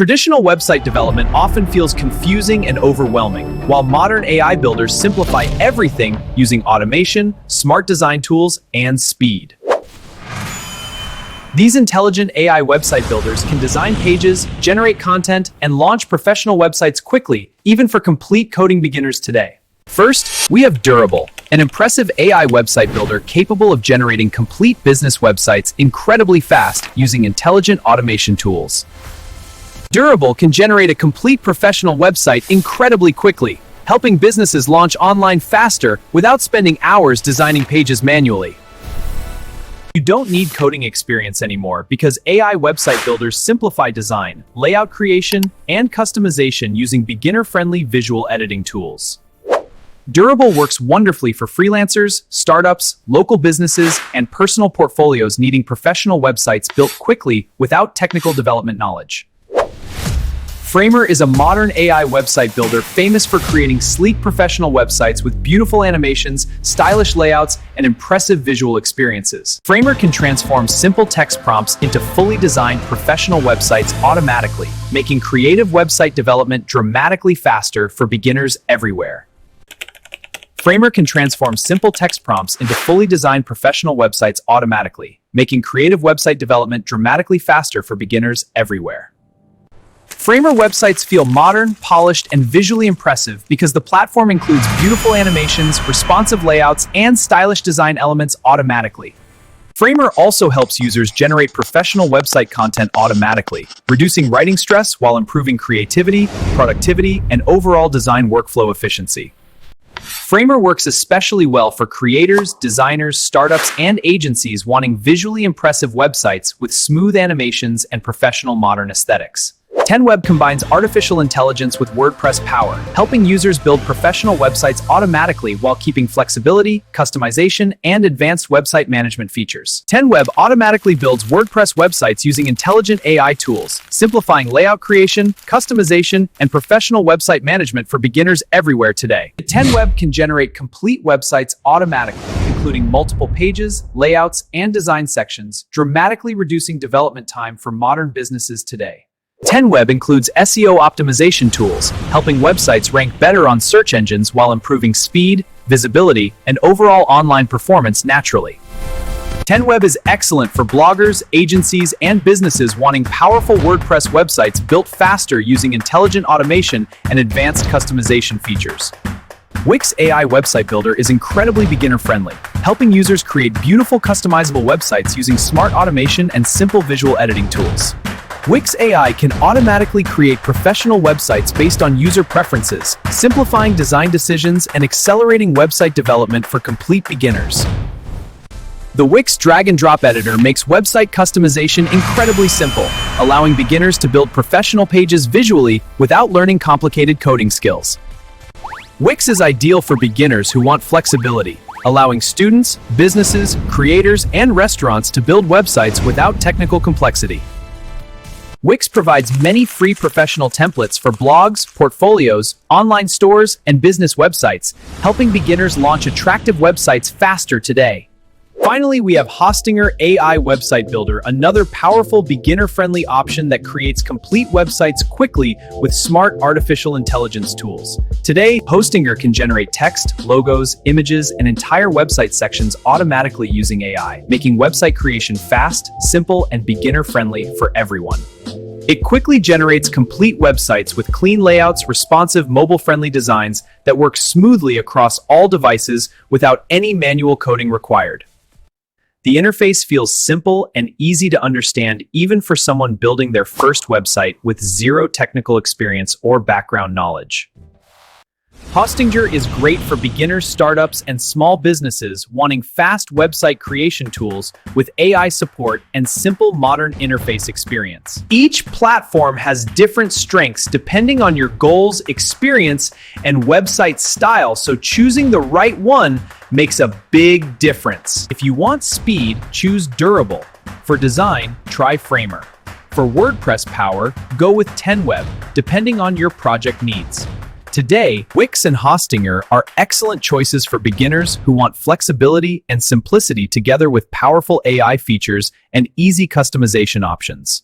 Traditional website development often feels confusing and overwhelming, while modern AI builders simplify everything using automation, smart design tools, and speed. These intelligent AI website builders can design pages, generate content, and launch professional websites quickly, even for complete coding beginners today. First, we have Durable, an impressive AI website builder capable of generating complete business websites incredibly fast using intelligent automation tools. Durable can generate a complete professional website incredibly quickly, helping businesses launch online faster without spending hours designing pages manually. You don't need coding experience anymore because AI website builders simplify design, layout creation, and customization using beginner-friendly visual editing tools. Durable works wonderfully for freelancers, startups, local businesses, and personal portfolios needing professional websites built quickly without technical development knowledge. Framer is a modern AI website builder famous for creating sleek professional websites with beautiful animations, stylish layouts, and impressive visual experiences. Framer can transform simple text prompts into fully designed professional websites automatically, making creative website development dramatically faster for beginners everywhere. Framer can transform simple text prompts into fully designed professional websites automatically, making creative website development dramatically faster for beginners everywhere. Framer websites feel modern, polished, and visually impressive because the platform includes beautiful animations, responsive layouts, and stylish design elements automatically. Framer also helps users generate professional website content automatically, reducing writing stress while improving creativity, productivity, and overall design workflow efficiency. Framer works especially well for creators, designers, startups, and agencies wanting visually impressive websites with smooth animations and professional modern aesthetics. 10web combines artificial intelligence with WordPress power, helping users build professional websites automatically while keeping flexibility, customization, and advanced website management features. 10web automatically builds WordPress websites using intelligent AI tools, simplifying layout creation, customization, and professional website management for beginners everywhere today. 10web can generate complete websites automatically, including multiple pages, layouts, and design sections, dramatically reducing development time for modern businesses today. 10web includes SEO optimization tools, helping websites rank better on search engines while improving speed, visibility, and overall online performance naturally. 10web is excellent for bloggers, agencies, and businesses wanting powerful WordPress websites built faster using intelligent automation and advanced customization features. Wix AI Website Builder is incredibly beginner-friendly, helping users create beautiful customizable websites using smart automation and simple visual editing tools. Wix AI can automatically create professional websites based on user preferences, simplifying design decisions and accelerating website development for complete beginners. The Wix drag-and-drop editor makes website customization incredibly simple, allowing beginners to build professional pages visually without learning complicated coding skills. Wix is ideal for beginners who want flexibility, allowing students, businesses, creators, and restaurants to build websites without technical complexity. Wix provides many free professional templates for blogs, portfolios, online stores, and business websites, helping beginners launch attractive websites faster today. Finally, we have Hostinger AI Website Builder, another powerful beginner-friendly option that creates complete websites quickly with smart artificial intelligence tools. Today, Hostinger can generate text, logos, images, and entire website sections automatically using AI, making website creation fast, simple, and beginner-friendly for everyone. It quickly generates complete websites with clean layouts, responsive, mobile-friendly designs that work smoothly across all devices without any manual coding required. The interface feels simple and easy to understand even for someone building their first website with zero technical experience or background knowledge. Hostinger is great for beginners, startups, and small businesses wanting fast website creation tools with AI support and simple modern interface experience. Each platform has different strengths depending on your goals, experience, and website style, so choosing the right one makes a big difference. If you want speed, choose Durable. For design, try Framer. For WordPress power, go with 10web, depending on your project needs. Today, Wix and Hostinger are excellent choices for beginners who want flexibility and simplicity together with powerful AI features and easy customization options.